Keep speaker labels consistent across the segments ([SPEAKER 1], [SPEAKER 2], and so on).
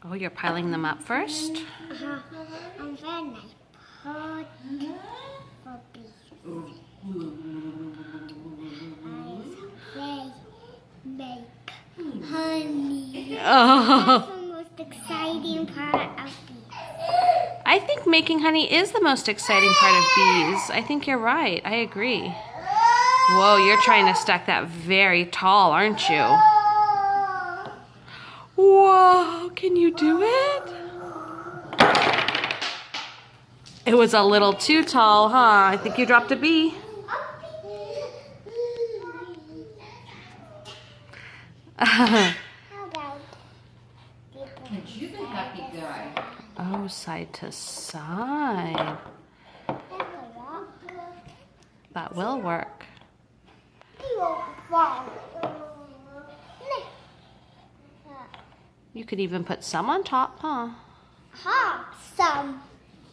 [SPEAKER 1] Oh, you're piling them up first?
[SPEAKER 2] Uh-huh. And then I put the bees. They make honey.
[SPEAKER 1] Oh.
[SPEAKER 2] That's the most exciting part of bees.
[SPEAKER 1] I think making honey is the most exciting part of bees. I think you're right. I agree. Whoa, you're trying to stack that very tall, aren't you? Whoa, can you do it? It was a little too tall, huh? I think you dropped a bee.
[SPEAKER 2] How about
[SPEAKER 3] You're the happy guy.
[SPEAKER 1] Oh, side to side. That will work. You could even put some on top, huh?
[SPEAKER 2] Some.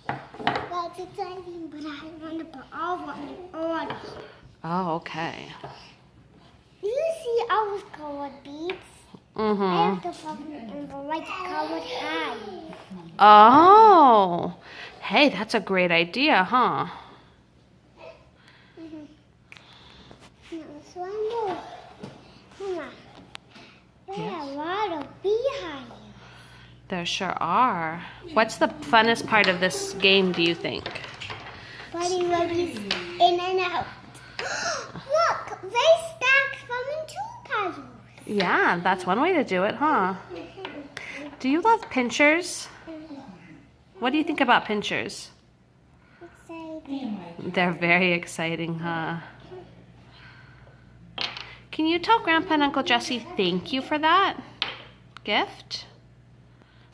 [SPEAKER 2] That's exciting, but I want to put all of them in order.
[SPEAKER 1] Oh, okay.
[SPEAKER 2] You see all those colored beads? I
[SPEAKER 1] Mm-hmm.
[SPEAKER 2] have to put them in the right colored hive.
[SPEAKER 1] Oh. Hey, that's a great idea, huh?
[SPEAKER 2] Now, so I know. Mama, there are a lot of beehives.
[SPEAKER 1] There sure are. What's the funnest part of this game, do you think?
[SPEAKER 2] Putting rubbies in and out. Look, they stack them in two puzzles.
[SPEAKER 1] Yeah, that's one way to do it, huh? Do you love pinchers? What do you think about pinchers?
[SPEAKER 2] Exciting.
[SPEAKER 1] They're very exciting, huh? Can you tell Grandpa and Uncle Jesse thank you for that gift?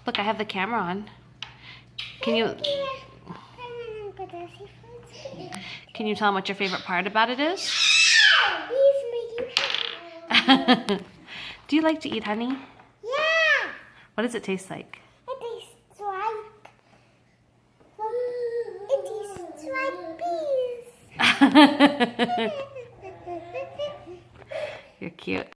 [SPEAKER 1] Look, I have the camera on. Can you tell them what your favorite part about it is? Do you like to eat honey?
[SPEAKER 2] Yeah.
[SPEAKER 1] What does it taste like?
[SPEAKER 2] It tastes like bees.
[SPEAKER 1] You're cute.